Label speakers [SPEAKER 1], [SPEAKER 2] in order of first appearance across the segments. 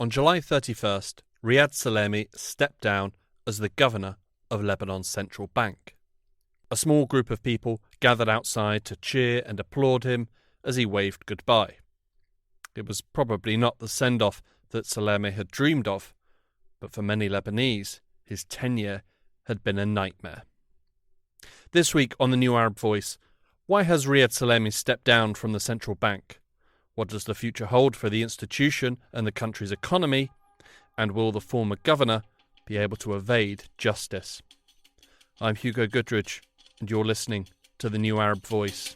[SPEAKER 1] On July 31st, Riad Salameh stepped down as the governor of Lebanon's central bank. A small group of people gathered outside to cheer and applaud him as he waved goodbye. It was probably not the send-off that Salameh had dreamed of, but for many Lebanese, his tenure had been a nightmare. This week on the New Arab Voice, why has Riad Salameh stepped down from the central bank? What does the future hold for the institution and the country's economy? And will the former governor be able to evade justice? I'm Hugo Goodridge, and you're listening to the New Arab Voice.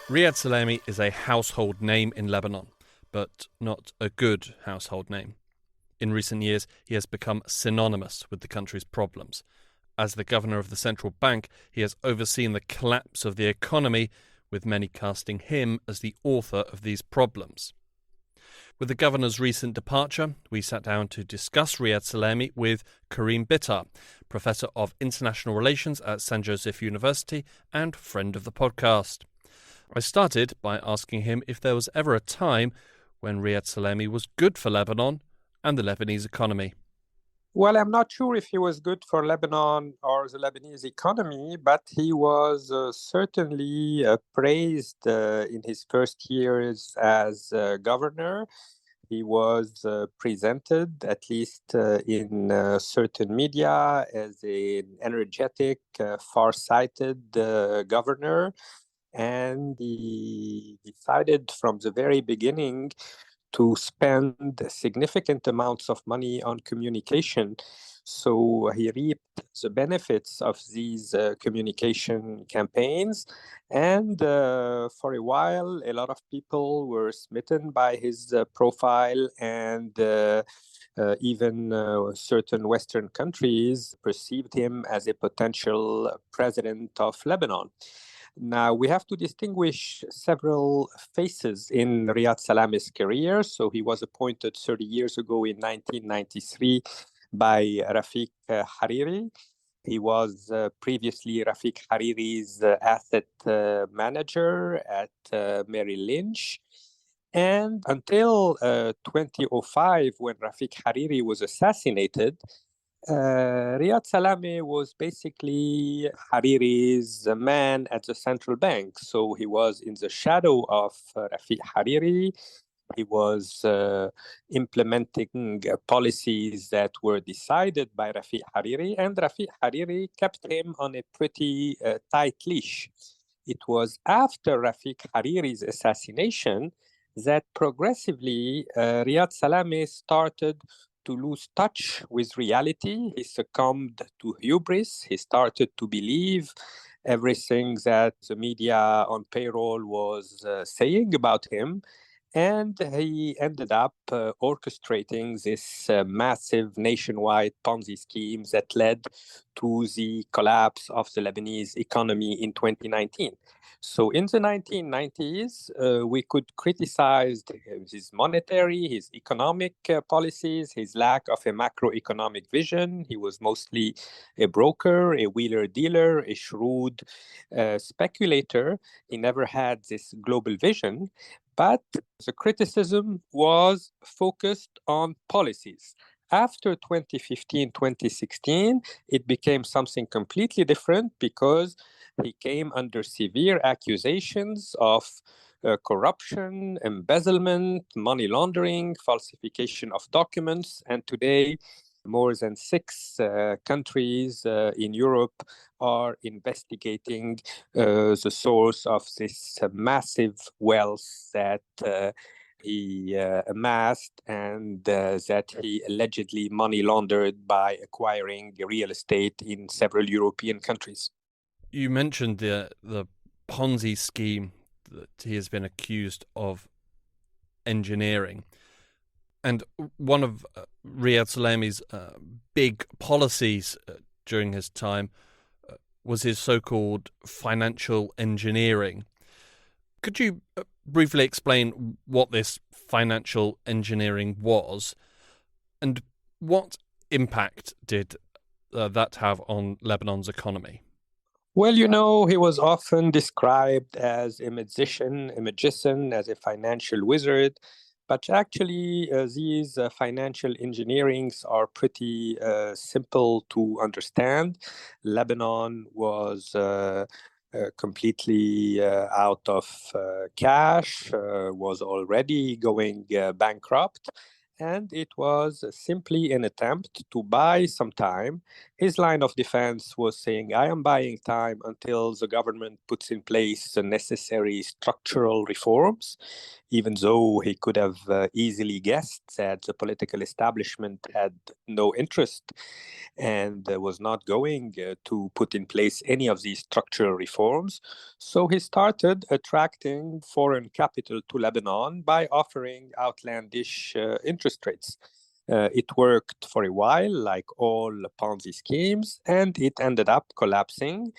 [SPEAKER 1] Riad Salameh is a household name in Lebanon, but not a good household name. In recent years, he has become synonymous with the country's problems. As the governor of the central bank, he has overseen the collapse of the economy, with many casting him as the author of these problems. With the governor's recent departure, we sat down to discuss Riad Salameh with Karim Bittar, Professor of International Relations at St. Joseph University and friend of the podcast. I started by asking him if there was ever a time when Riad Salameh was good for Lebanon and the Lebanese economy.
[SPEAKER 2] Well, I'm not sure if he was good for Lebanon or the Lebanese economy, but he was certainly praised in his first years as governor. He was presented, at least in certain media, as an energetic, far-sighted governor. And he decided from the very beginning to spend significant amounts of money on communication. So he reaped the benefits of these communication campaigns. And for a while, a lot of people were smitten by his profile, and even certain Western countries perceived him as a potential president of Lebanon. Now, we have to distinguish several phases in Riad Salameh's career. So he was appointed 30 years ago in 1993 by Rafiq Hariri. He was previously Rafiq Hariri's asset manager at Merrill Lynch. And until 2005, when Rafiq Hariri was assassinated, Riad Salameh was basically Hariri's man at the central bank. So he was in the shadow of Rafiq Hariri. He was implementing policies that were decided by Rafiq Hariri, and Rafiq Hariri kept him on a pretty tight leash. It was after Rafiq Hariri's assassination that progressively Riad Salameh started to lose touch with reality. He succumbed to hubris. He started to believe everything that the media on payroll was saying about him. And he ended up orchestrating this massive nationwide Ponzi scheme that led to the collapse of the Lebanese economy in 2019. So in the 1990s, we could criticize his monetary, his economic policies, his lack of a macroeconomic vision. He was mostly a broker, a wheeler-dealer, a shrewd speculator. He never had this global vision. But the criticism was focused on policies. After 2015, 2016, it became something completely different because he came under severe accusations of corruption, embezzlement, money laundering, falsification of documents. And today, more than 6 countries in Europe are investigating the source of this massive wealth that he amassed and that he allegedly money laundered by acquiring real estate in several European countries.
[SPEAKER 1] You mentioned the Ponzi scheme that he has been accused of engineering. And one of Riad Salameh's big policies during his time was his so-called financial engineering. Could you briefly explain what this financial engineering was, and what impact did that have on Lebanon's economy?
[SPEAKER 2] Well, he was often described as a magician, as a financial wizard. But actually, these financial engineerings are pretty simple to understand. Lebanon was completely out of cash, was already going bankrupt. And it was simply an attempt to buy some time. His line of defense was saying, I am buying time until the government puts in place the necessary structural reforms, even though he could have easily guessed that the political establishment had no interest and was not going to put in place any of these structural reforms. So he started attracting foreign capital to Lebanon by offering outlandish interest rates. It worked for a while, like all Ponzi schemes, and it ended up collapsing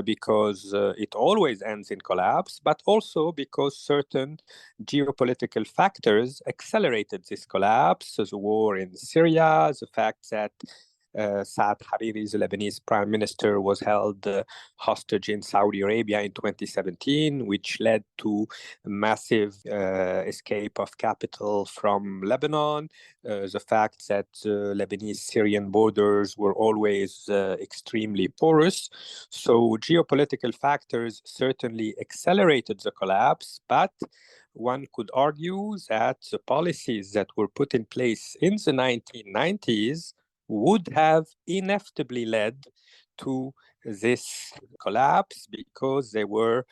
[SPEAKER 2] because it always ends in collapse, but also because certain geopolitical factors accelerated this collapse. So the war in Syria, the fact that Saad Hariri, the Lebanese prime minister, was held hostage in Saudi Arabia in 2017, which led to a massive escape of capital from Lebanon. The fact that Lebanese-Syrian borders were always extremely porous. So geopolitical factors certainly accelerated the collapse, but one could argue that the policies that were put in place in the 1990s would have inevitably led to this collapse because they were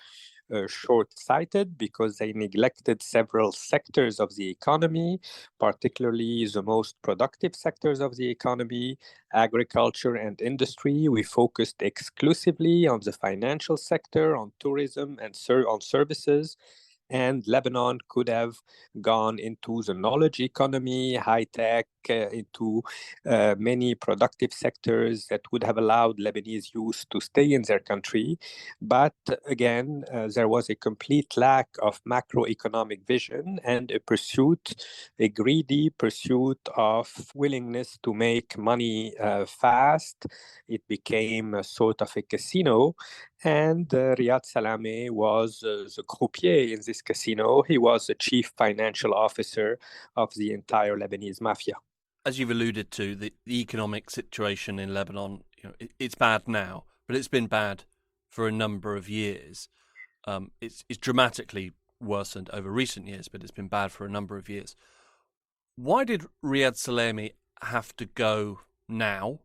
[SPEAKER 2] short-sighted, because they neglected several sectors of the economy, particularly the most productive sectors of the economy, agriculture and industry. We focused exclusively on the financial sector, on tourism and on services. And Lebanon could have gone into the knowledge economy, high tech, into many productive sectors that would have allowed Lebanese youth to stay in their country. But again, there was a complete lack of macroeconomic vision and a greedy pursuit of willingness to make money fast. It became a sort of a casino. And Riad Salameh was the croupier in this casino. He was the chief financial officer of the entire Lebanese mafia.
[SPEAKER 1] As you've alluded to, the economic situation in Lebanon, it's bad now, but it's been bad for a number of years. It's dramatically worsened over recent years, but it's been bad for a number of years. Why did Riad Salameh have to go now?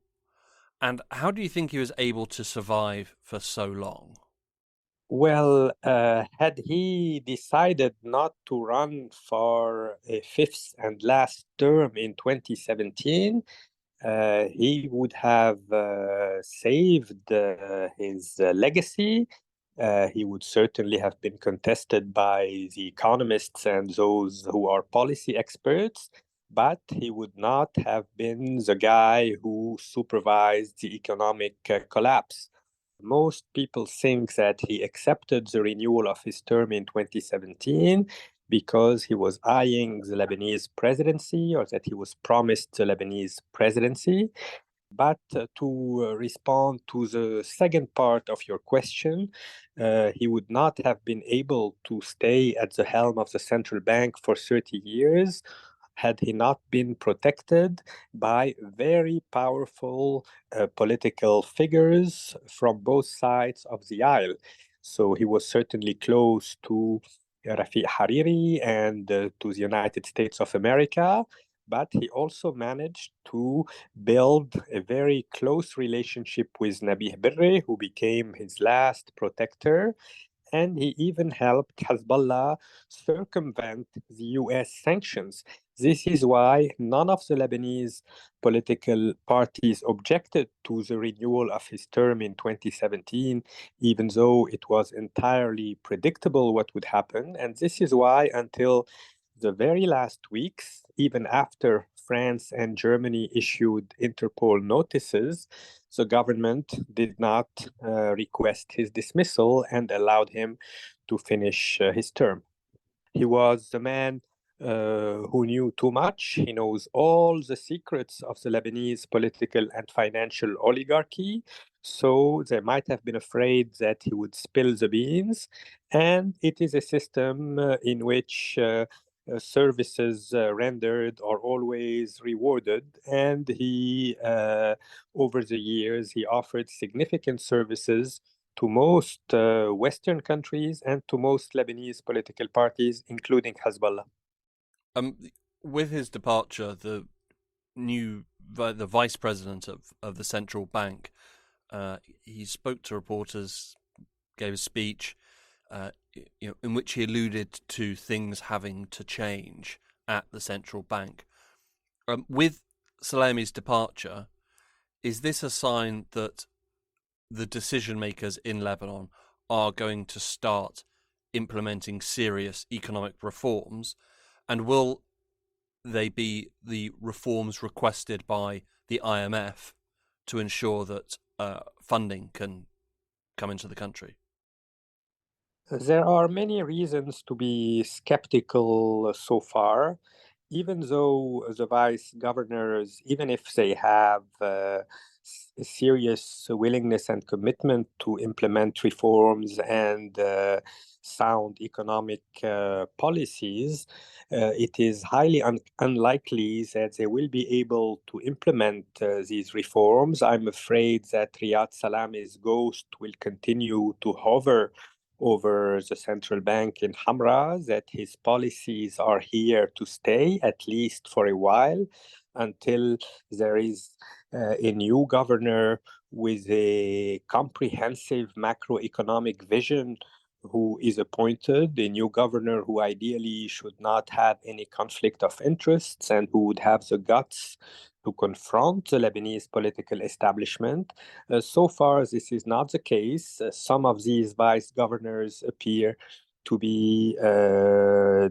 [SPEAKER 1] And how do you think he was able to survive for so long?
[SPEAKER 2] Well, had he decided not to run for a fifth and last term in 2017, he would have saved his legacy. He would certainly have been contested by the economists and those who are policy experts, but he would not have been the guy who supervised the economic collapse. Most people think that he accepted the renewal of his term in 2017 because he was eyeing the Lebanese presidency, or that he was promised the Lebanese presidency. But to respond to the second part of your question, he would not have been able to stay at the helm of the central bank for 30 years had he not been protected by very powerful political figures from both sides of the aisle. So he was certainly close to Rafiq Hariri and to the United States of America, but he also managed to build a very close relationship with Nabih Berri, who became his last protector. And he even helped Hezbollah circumvent the US sanctions. This is why none of the Lebanese political parties objected to the renewal of his term in 2017, even though it was entirely predictable what would happen. And this is why, until the very last weeks, even after France and Germany issued Interpol notices, the government did not request his dismissal and allowed him to finish his term. He was the man who knew too much. He knows all the secrets of the Lebanese political and financial oligarchy. So they might have been afraid that he would spill the beans. And it is a system in which services rendered are always rewarded. And over the years, he offered significant services to most Western countries and to most Lebanese political parties, including Hezbollah.
[SPEAKER 1] With his departure, the vice president of the central bank, he spoke to reporters, gave a speech, in which he alluded to things having to change at the central bank. With Salameh's departure, is this a sign that the decision makers in Lebanon are going to start implementing serious economic reforms, and will they be the reforms requested by the IMF to ensure that funding can come into the country?
[SPEAKER 2] There are many reasons to be skeptical so far, even though the vice governors, even if they have serious willingness and commitment to implement reforms and sound economic policies, it is highly unlikely that they will be able to implement these reforms. I'm afraid that Riad Salameh's ghost will continue to hover over the central bank in Hamra, that his policies are here to stay, at least for a while, until there is a new governor with a comprehensive macroeconomic vision who is appointed, a new governor who ideally should not have any conflict of interests and who would have the guts to confront the Lebanese political establishment. So far, this is not the case. Some of these vice governors appear to be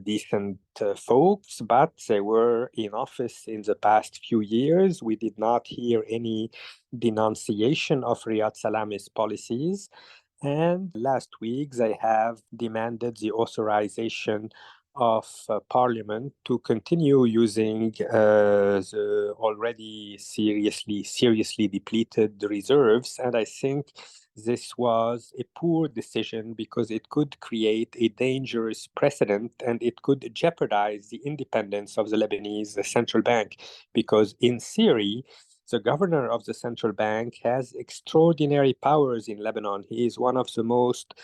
[SPEAKER 2] decent folks, but they were in office in the past few years. We did not hear any denunciation of Riad Salameh's policies. And last week, they have demanded the authorization of Parliament to continue using the already seriously depleted reserves. And I think this was a poor decision because it could create a dangerous precedent and it could jeopardize the independence of the Lebanese central bank. Because in theory, the governor of the central bank has extraordinary powers in Lebanon. He is one of the most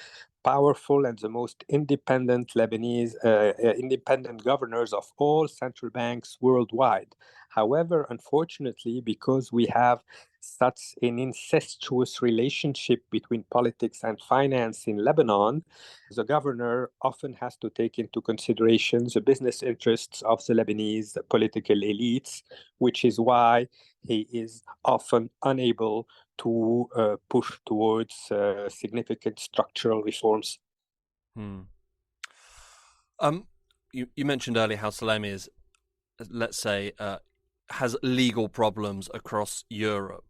[SPEAKER 2] powerful and the most independent independent governors of all central banks worldwide. However, unfortunately, because we have such an incestuous relationship between politics and finance in Lebanon, the governor often has to take into consideration the business interests of the Lebanese political elites, which is why he is often unable to push towards significant structural reforms.
[SPEAKER 1] You mentioned earlier how Salameh is, let's say, has legal problems across Europe.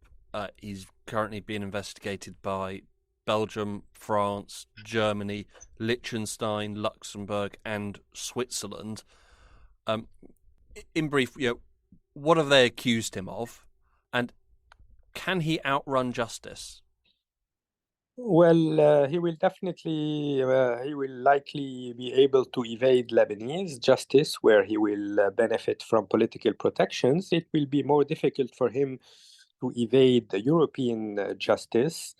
[SPEAKER 1] He's currently being investigated by Belgium, France, Germany, Liechtenstein, Luxembourg, and Switzerland. In brief, what have they accused him of, and can he outrun justice?
[SPEAKER 2] Well, he will likely be able to evade Lebanese justice, where he will benefit from political protections. It will be more difficult for him to evade the European justice.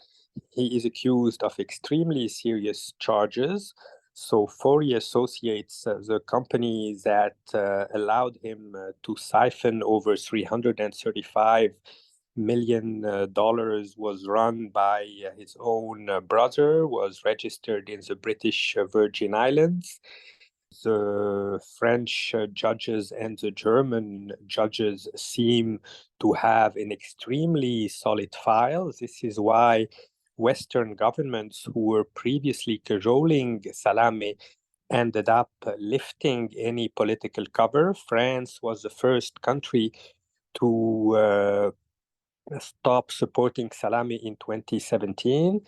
[SPEAKER 2] He is accused of extremely serious charges. So Fori associates the company that allowed him to siphon over $335 million was run by his own brother, was registered in the British Virgin Islands. The French judges and the German judges seem to have an extremely solid file. This is why Western governments who were previously cajoling Salameh ended up lifting any political cover. France was the first country to stop supporting Salameh in 2017.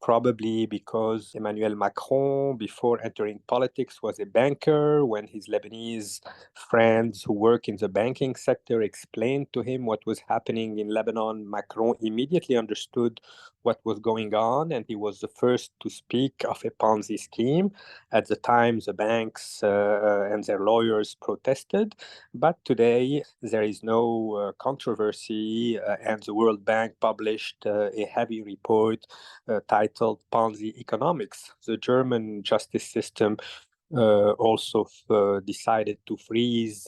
[SPEAKER 2] probably because Emmanuel Macron, before entering politics, was a banker. When his Lebanese friends who work in the banking sector explained to him what was happening in Lebanon, Macron immediately understood what was going on, and he was the first to speak of a Ponzi scheme. At the time, the banks and their lawyers protested, but today there is no controversy, and the World Bank published a heavy report titled Ponzi Economics. The German justice system also decided to freeze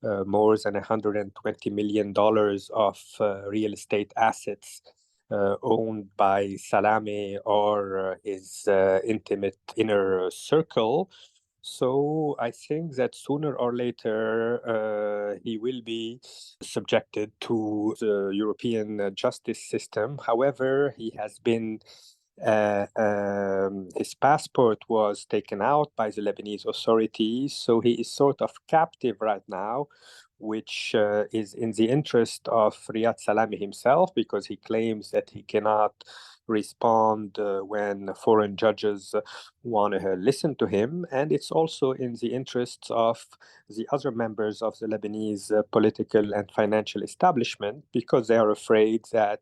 [SPEAKER 2] more than $120 million of real estate assets owned by Salameh or his intimate inner circle. So I think that sooner or later he will be subjected to the European justice system. However, he has been his passport was taken out by the Lebanese authorities, so he is sort of captive right now, which is in the interest of Riad Salameh himself, because he claims that he cannot respond when foreign judges want to listen to him. And it's also in the interests of the other members of the Lebanese political and financial establishment, because they are afraid that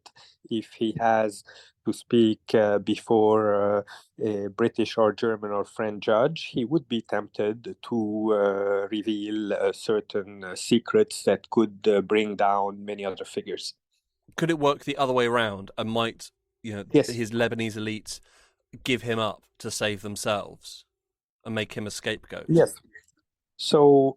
[SPEAKER 2] if he has to speak before a British or German or French judge, he would be tempted to reveal certain secrets that could bring down many other figures.
[SPEAKER 1] Could it work the other way around? And might
[SPEAKER 2] Yes.
[SPEAKER 1] his Lebanese elites give him up to save themselves and make him a scapegoat?
[SPEAKER 2] Yes. So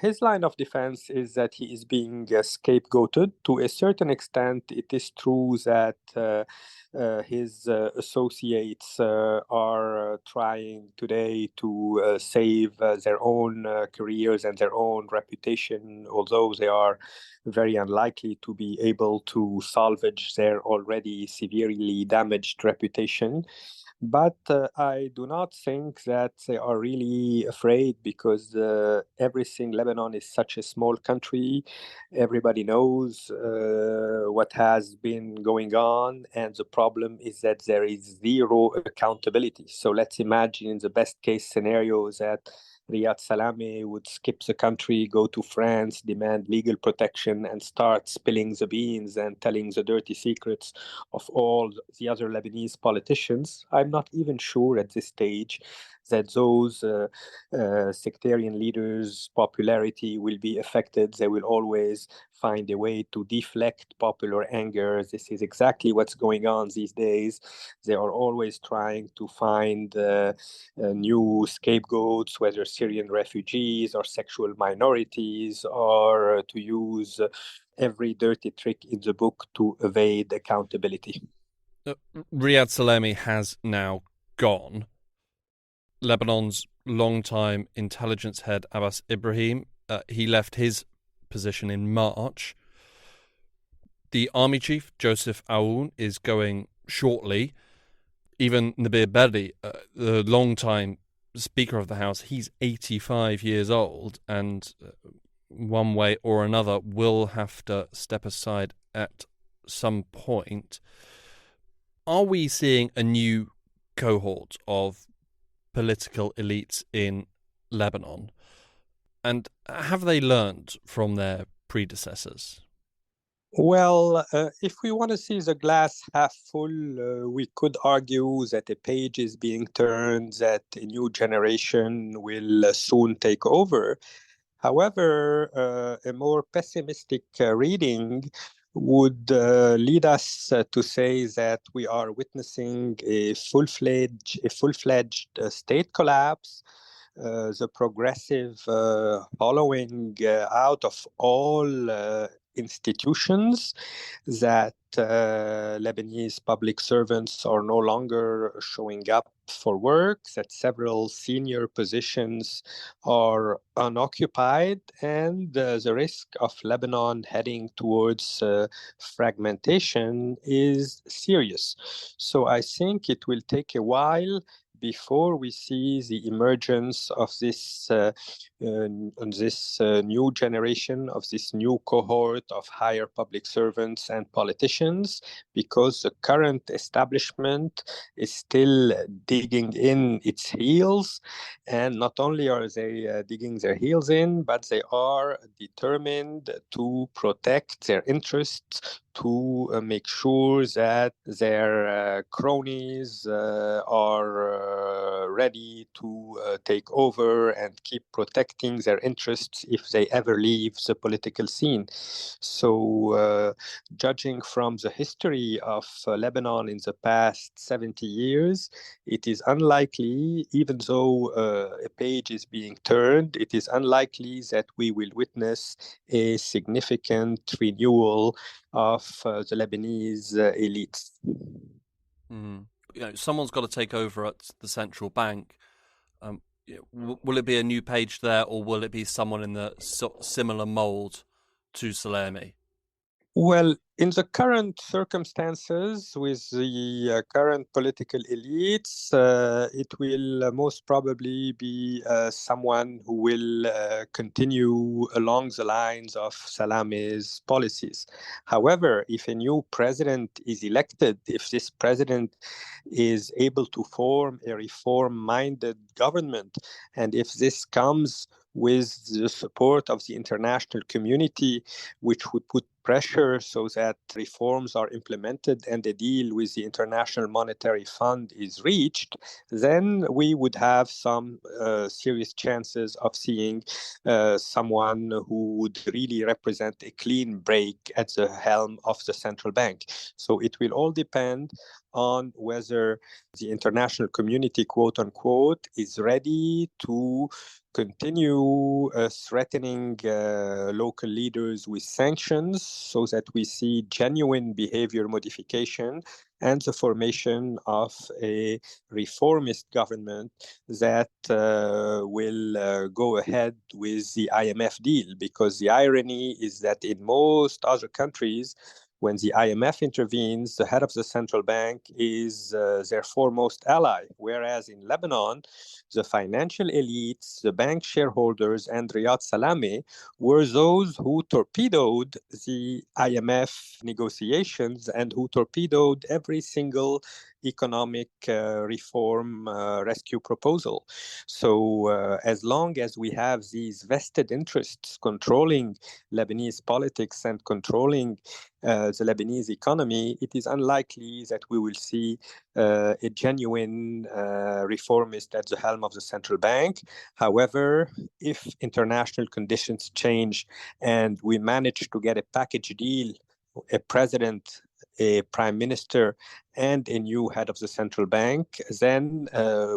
[SPEAKER 2] his line of defense is that he is being scapegoated. To a certain extent, it is true that his associates are trying today to save their own careers and their own reputation, although they are very unlikely to be able to salvage their already severely damaged reputation. But I do not think that they are really afraid, because everything, Lebanon is such a small country. Everybody knows what has been going on. And the problem is that there is zero accountability. So let's imagine in the best case scenario that Riad Salameh would skip the country, go to France, demand legal protection, and start spilling the beans and telling the dirty secrets of all the other Lebanese politicians. I'm not even sure at this stage that those sectarian leaders' popularity will be affected. They will always find a way to deflect popular anger. This is exactly what's going on these days. They are always trying to find new scapegoats, whether Syrian refugees or sexual minorities, or to use every dirty trick in the book to evade accountability.
[SPEAKER 1] Riad Salameh has now gone. Lebanon's longtime intelligence head, Abbas Ibrahim, he left his position in March. The army chief, Joseph Aoun, is going shortly. Even Nabir Berri, the longtime Speaker of the House, he's 85 years old, and one way or another will have to step aside at some point. Are we seeing a new cohort of political elites in Lebanon? And have they learned from their predecessors?
[SPEAKER 2] Well, if we want to see the glass half full, we could argue that a page is being turned, that a new generation will soon take over. However, a more pessimistic reading would lead us to say that we are witnessing a full-fledged state collapse, the progressive hollowing out of all institutions, that Lebanese public servants are no longer showing up for work, that several senior positions are unoccupied, and the risk of Lebanon heading towards fragmentation is serious. So I think it will take a while before we see the emergence of this new generation, of this new cohort of higher public servants and politicians, because the current establishment is still digging in its heels. And not only are they digging their heels in, but they are determined to protect their interests, to make sure that their cronies are ready to take over and keep protecting their interests if they ever leave the political scene. So, judging from the history of Lebanon in the past 70 years, it is unlikely, even though a page is being turned, it is unlikely that we will witness a significant renewal of the Lebanese elites.
[SPEAKER 1] Someone's got to take over at the central bank. Will it be a new page there, or will it be someone in the similar mold to Salameh?
[SPEAKER 2] Well, in the current circumstances, with the current political elites, it will most probably be someone who will continue along the lines of Salameh's policies. However, if a new president is elected, if this president is able to form a reform-minded government, and if this comes with the support of the international community, which would put pressure so that reforms are implemented and a deal with the International Monetary Fund is reached, then we would have some serious chances of seeing someone who would really represent a clean break at the helm of the central bank. So it will all depend on whether the international community, quote unquote, is ready to continue threatening local leaders with sanctions so that we see genuine behavior modification and the formation of a reformist government that will go ahead with the IMF deal. Because the irony is that in most other countries, when the IMF intervenes, the head of the central bank is their foremost ally, whereas in Lebanon, the financial elites, the bank shareholders, and Riad Salameh were those who torpedoed the IMF negotiations and who torpedoed every single economic reform rescue proposal. So as long as we have these vested interests controlling Lebanese politics and controlling the Lebanese economy, it is unlikely that we will see a genuine reformist at the helm of the central bank. However, if international conditions change and we manage to get a package deal, a president, a prime minister, and a new head of the central bank, then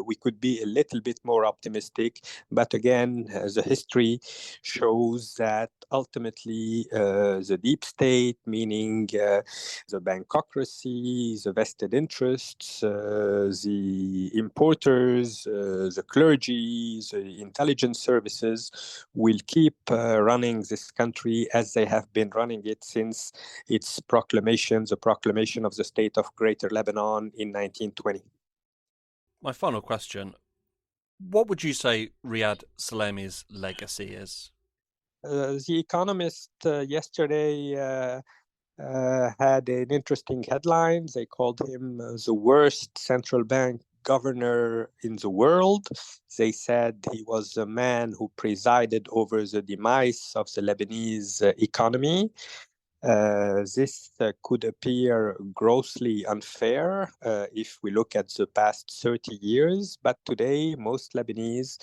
[SPEAKER 2] we could be a little bit more optimistic. But again, the history shows that ultimately the deep state, meaning the bankocracy, the vested interests, the importers, the clergy, the intelligence services will keep running this country as they have been running it since its proclamation, the proclamation of the State of Greater Lebanon in 1920.
[SPEAKER 1] My final question, what would you say Riad Salameh's legacy is?
[SPEAKER 2] The Economist yesterday had an interesting headline. They called him the worst central bank governor in the world. They said he was the man who presided over the demise of the Lebanese economy. This could appear grossly unfair if we look at the past 30 years, but today most Lebanese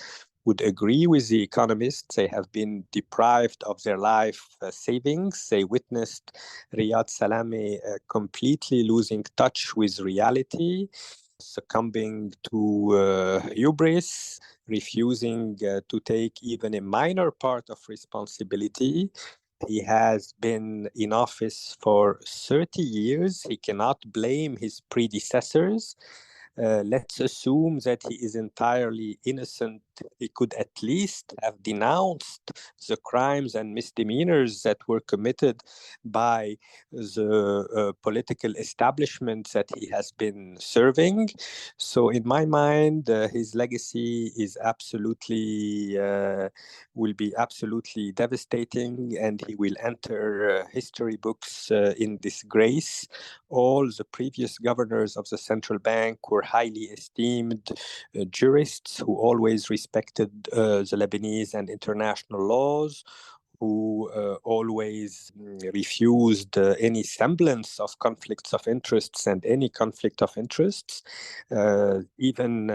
[SPEAKER 2] would agree with the economists. They have been deprived of their life savings. They witnessed Riad Salameh completely losing touch with reality, succumbing to hubris, refusing to take even a minor part of responsibility. He has been in office for 30 years. He cannot blame his predecessors. Let's assume that he is entirely innocent he could at least have denounced the crimes and misdemeanors that were committed by the political establishment that he has been serving. So in my mind, his legacy is will be absolutely devastating, and he will enter history books in disgrace. All the previous governors of the central bank were highly esteemed jurists who always respected the Lebanese and international laws, who always refused any semblance of conflicts of interests and any conflict of interests. Even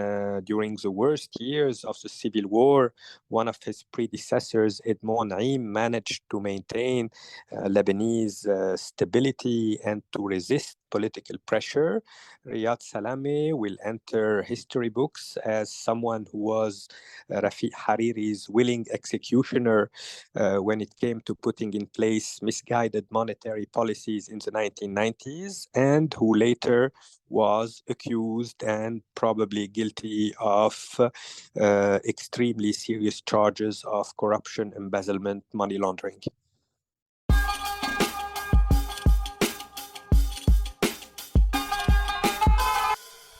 [SPEAKER 2] during the worst years of the civil war, one of his predecessors, Edmond Naim, managed to maintain Lebanese stability and to resist political pressure. Riad Salameh will enter history books as someone who was Rafiq Hariri's willing executioner when it came to putting in place misguided monetary policies in the 1990s, and who later was accused and probably guilty of extremely serious charges of corruption, embezzlement, money laundering.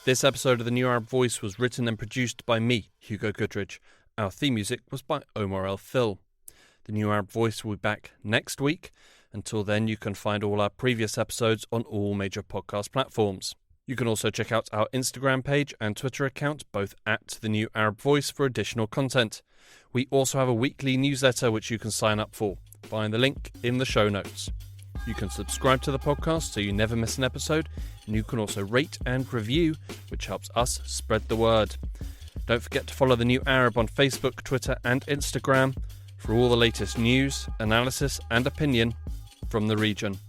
[SPEAKER 1] This episode of The New Arab Voice was written and produced by me, Hugo Goodridge. Our theme music was by Omar El Phil. The New Arab Voice will be back next week. Until then, you can find all our previous episodes on all major podcast platforms. You can also check out our Instagram page and Twitter account, both at The New Arab Voice, for additional content. We also have a weekly newsletter which you can sign up for, via the link in the show notes. You can subscribe to the podcast so you never miss an episode, and you can also rate and review, which helps us spread the word. Don't forget to follow The New Arab on Facebook, Twitter and Instagram for all the latest news, analysis and opinion from the region.